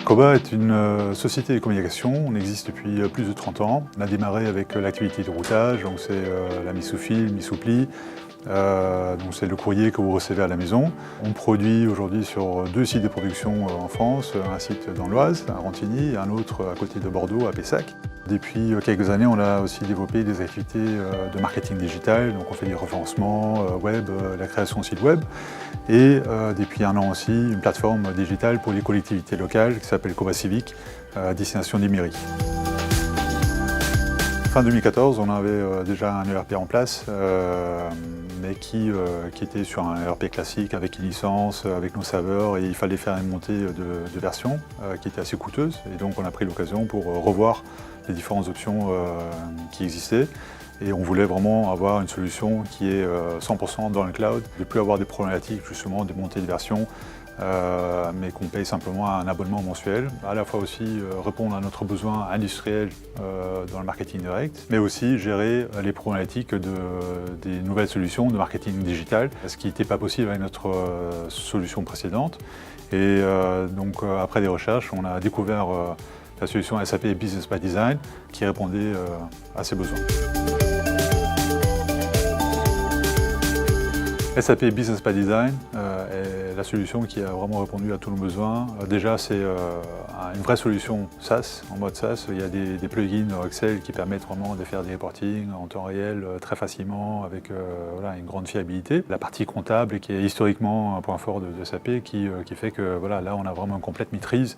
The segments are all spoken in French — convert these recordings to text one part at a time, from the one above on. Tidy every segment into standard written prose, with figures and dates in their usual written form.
Coba est une société de communication, on existe depuis plus de 30 ans. On a démarré avec l'activité de routage, donc c'est la mise sous fil, mise sous pli. Donc c'est le courrier que vous recevez à la maison. On produit aujourd'hui sur 2 sites de production en France, un site dans l'Oise, à Rantigny, et un autre à côté de Bordeaux, à Pessac. Depuis quelques années, on a aussi développé des activités de marketing digital, donc on fait du référencement web, la création de sites web, et depuis un an aussi, une plateforme digitale pour les collectivités locales qui s'appelle Coba Civic, à destination des mairies. Fin 2014, on avait déjà un ERP en place, mais qui était sur un ERP classique avec une licence, avec nos serveurs, et il fallait faire une montée de version qui était assez coûteuse. Et donc on a pris l'occasion pour revoir les différentes options qui existaient. Et on voulait vraiment avoir une solution qui est 100% dans le cloud, de ne plus avoir des problématiques justement de montée de version, mais qu'on paye simplement un abonnement mensuel. À la fois aussi répondre à notre besoin industriel dans le marketing direct, mais aussi gérer les problématiques des nouvelles solutions de marketing digital, ce qui n'était pas possible avec notre solution précédente. Et donc après des recherches, on a découvert la solution SAP Business by Design qui répondait à ces besoins. SAP Business by Design est la solution qui a vraiment répondu à tous nos besoins. Déjà, c'est une vraie solution SaaS, en mode SaaS. Il y a des plugins Excel qui permettent vraiment de faire des reporting en temps réel très facilement avec voilà, une grande fiabilité. La partie comptable qui est historiquement un point fort de SAP qui fait que voilà, là, on a vraiment une complète maîtrise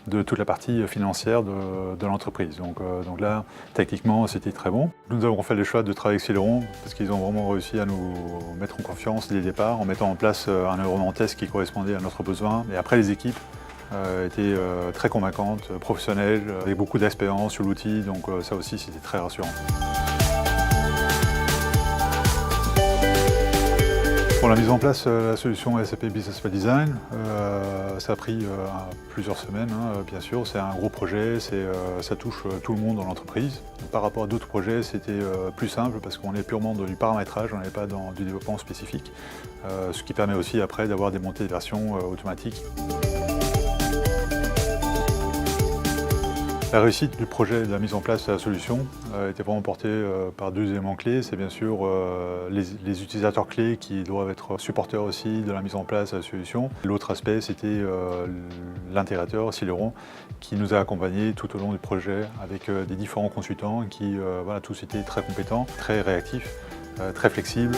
de toute la partie financière de l'entreprise. Donc là, techniquement, c'était très bon. Nous avons fait le choix de travailler avec Celeron parce qu'ils ont vraiment réussi à nous mettre en confiance dès le départ en mettant en place un environnement test qui correspondait à notre besoin. Et après, les équipes étaient très convaincantes, professionnelles, avec beaucoup d'expérience sur l'outil. Donc ça aussi, c'était très rassurant. Pour la mise en place de la solution SAP Business by Design, ça a pris plusieurs semaines, bien sûr. C'est un gros projet, ça touche tout le monde dans l'entreprise. Par rapport à d'autres projets, c'était plus simple parce qu'on est purement dans du paramétrage, on n'est pas dans du développement spécifique, ce qui permet aussi après d'avoir des montées de version automatiques. La réussite du projet de la mise en place de la solution était vraiment portée par 2 éléments clés. C'est bien sûr les utilisateurs clés qui doivent être supporters aussi de la mise en place de la solution. L'autre aspect, c'était l'intégrateur, Celeron, qui nous a accompagnés tout au long du projet avec des différents consultants qui voilà, tous étaient très compétents, très réactifs, très flexibles.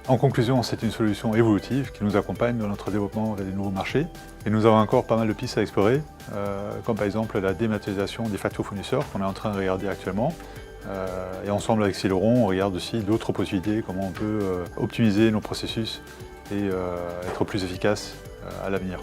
En conclusion, c'est une solution évolutive qui nous accompagne dans notre développement vers des nouveaux marchés. Et nous avons encore pas mal de pistes à explorer, comme par exemple la dématérialisation des factures fournisseurs qu'on est en train de regarder actuellement. Et ensemble avec Celeron, on regarde aussi d'autres possibilités, comment on peut optimiser nos processus et être plus efficace à l'avenir.